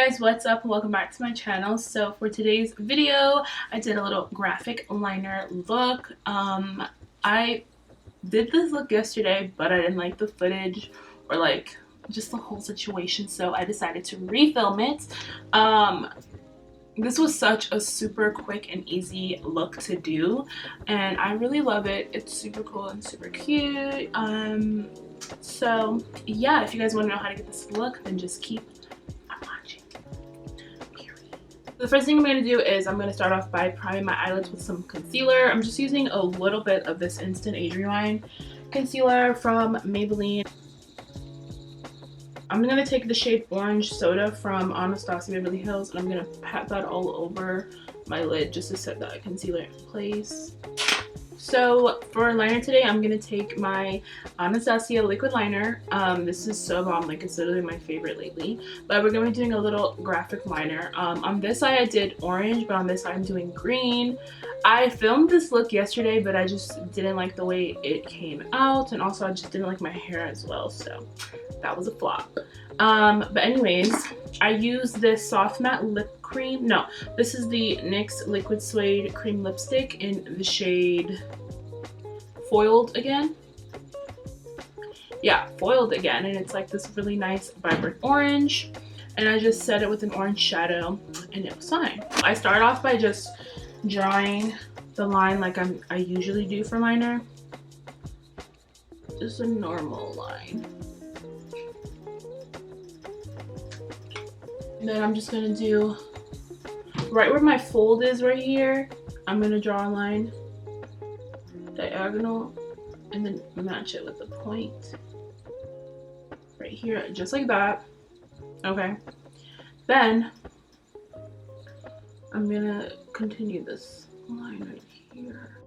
guys, what's up? Welcome back to my channel. So for today's video, I did a little graphic liner look. I did this look yesterday, but I didn't like the footage or like just the whole situation, so I decided to refilm it. This was such a super quick and easy look to do, and I really love it. It's super cool and super cute. So yeah, if you guys want to know how to get this look, then just keep watching. The first thing I'm going to do is I'm going to start off by priming my eyelids with some concealer. I'm just using a little bit of this Instant Age Rewind concealer from Maybelline. I'm going to take the shade Orange Soda from Anastasia Beverly Hills, and I'm going to pat that all over my lid just to set that concealer in place. So for liner today, I'm going to take my Anastasia liquid liner. This is so bomb, like it's literally my favorite lately. But we're going to be doing a little graphic liner. On this side I did orange, but on this side I'm doing green. I filmed this look yesterday, but I just didn't like the way it came out, and also I just didn't like my hair as well, so that was a flop. But anyways, I used this soft matte lip cream. No, this is the NYX Liquid Suede Cream Lipstick in the shade Foiled Again. Yeah, Foiled Again, and it's like this really nice vibrant orange, and I just set it with an orange shadow and it was fine. I start off by just drawing the line like I usually do for liner. Just a normal line. And then I'm just gonna do right where my fold is right here. I'm gonna draw a line diagonal and then match it with the point right here, just like that. Okay. Then I'm gonna continue this line right here.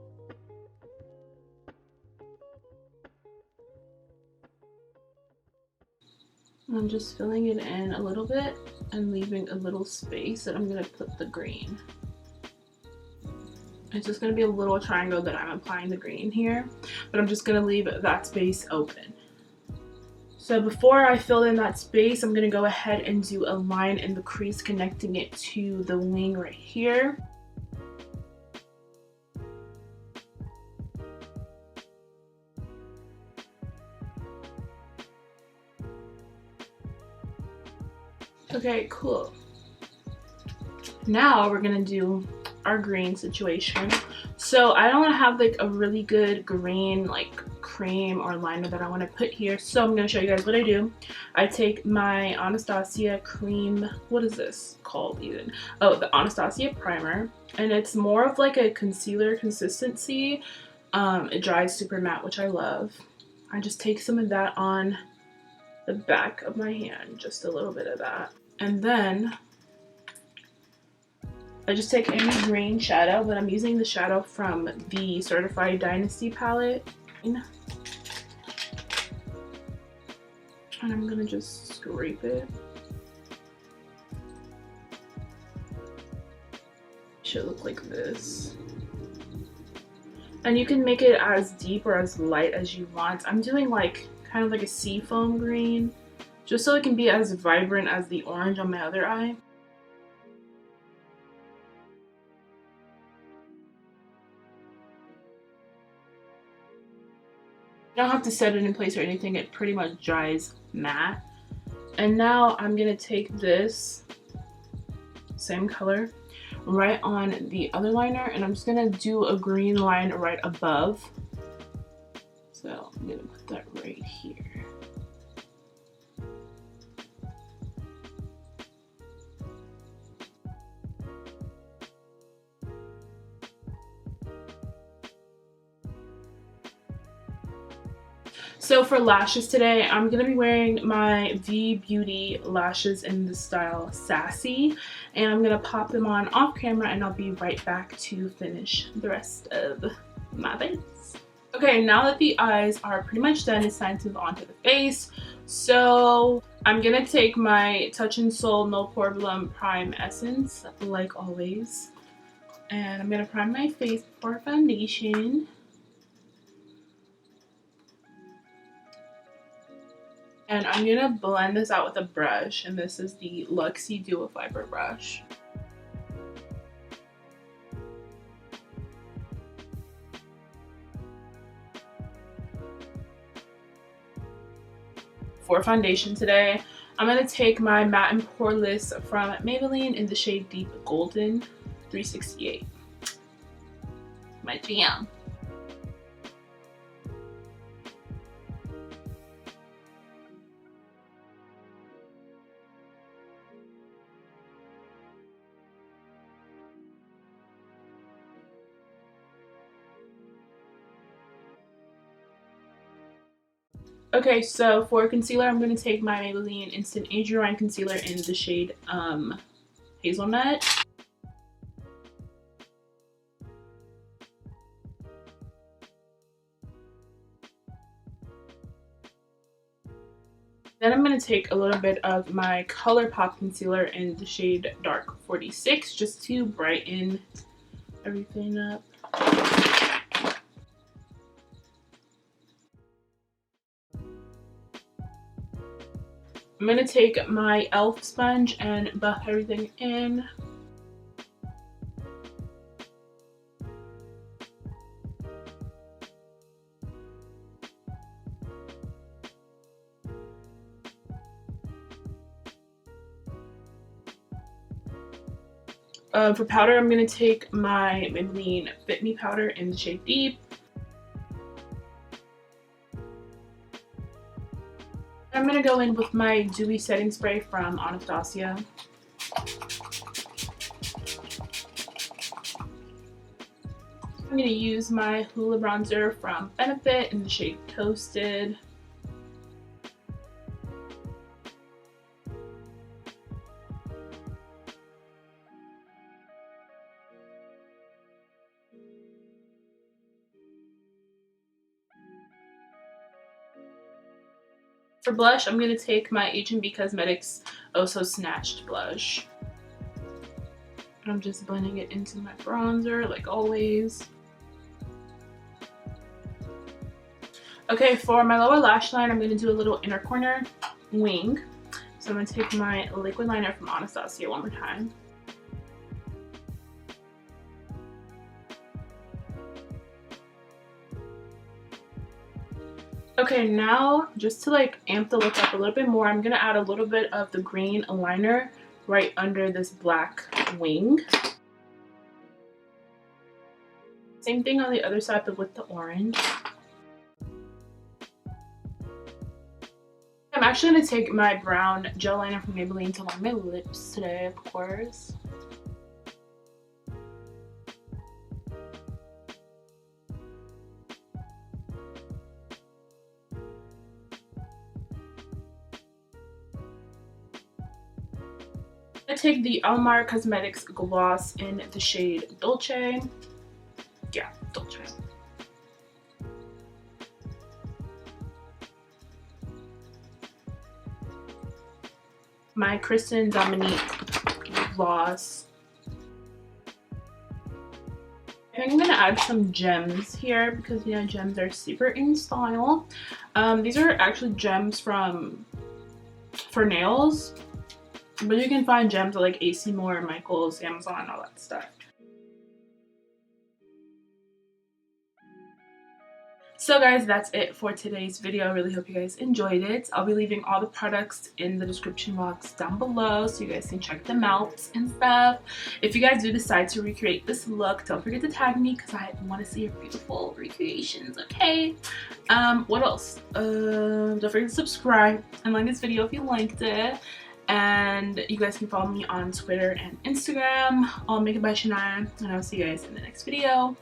I'm just filling it in a little bit and leaving a little space that I'm going to put the green. It's just going to be a little triangle that I'm applying the green here, but I'm just going to leave that space open. So before I fill in that space, I'm going to go ahead and do a line in the crease connecting it to the wing right here. Okay, cool. Now we're gonna do our green situation. So I don't want to have like a really good green like cream or liner that I want to put here, so I'm going to show you guys what I do. I take my Anastasia cream, what is this called even? Oh, the Anastasia primer, and it's more of like a concealer consistency. It dries super matte, which I love. I just take some of that on the back of my hand, just a little bit of that. And then I just take any green shadow, but I'm using the shadow from the Certified Dynasty palette. And I'm gonna just scrape it. Should look like this. And you can make it as deep or as light as you want. I'm doing like kind of like a seafoam green, just so it can be as vibrant as the orange on my other eye. You don't have to set it in place or anything, it pretty much dries matte. And now I'm gonna take this same color right on the other liner, and I'm just gonna do a green line right above. So I'm gonna put that right here. So for lashes today, I'm going to be wearing my V Beauty lashes in the style Sassy, and I'm going to pop them on off camera, and I'll be right back to finish the rest of my face. Okay, now that the eyes are pretty much done, it's time to move on to the face. So I'm going to take my Touch in Sol No Problem Prime Essence, like always, and I'm going to prime my face before foundation. And I'm gonna blend this out with a brush, and this is the Luxie Duo Fiber brush. For foundation today, I'm going to take my Matte and Poreless from Maybelline in the shade Deep Golden 368. My jam. Okay, so for concealer, I'm going to take my Maybelline Instant Age Rewind Concealer in the shade Hazelnut. Then I'm going to take a little bit of my ColourPop concealer in the shade Dark 46 just to brighten everything up. I'm going to take my e.l.f. sponge and buff everything in. For powder, I'm going to take my Maybelline Fit Me powder in the shade Deep. I'm going to go in with my dewy setting spray from Anastasia. I'm going to use my Hoola bronzer from Benefit in the shade Toasted. For blush, I'm going to take my H&B Cosmetics Oh So Snatched blush. And I'm just blending it into my bronzer like always. Okay, for my lower lash line, I'm going to do a little inner corner wing. So I'm going to take my liquid liner from Anastasia one more time. Okay, now just to like amp the look up a little bit more, I'm going to add a little bit of the green liner right under this black wing. Same thing on the other side but with the orange. I'm actually going to take my brown gel liner from Maybelline to line my lips today, of course. I take the Almar Cosmetics gloss in the shade Dolce. Yeah, Dolce. My Kristen Dominique gloss. I think I'm going to add some gems here because, you know, gems are super in style. These are actually gems for nails. But you can find gems at like AC Moore, Michaels, Amazon, all that stuff. So guys, that's it for today's video. I really hope you guys enjoyed it. I'll be leaving all the products in the description box down below so you guys can check them out and stuff. If you guys do decide to recreate this look, don't forget to tag me because I want to see your beautiful recreations, okay? What else? Don't forget to subscribe and like this video if you liked it. And you guys can follow me on Twitter and Instagram, all Makeupbyshaniah, and I'll see you guys in the next video.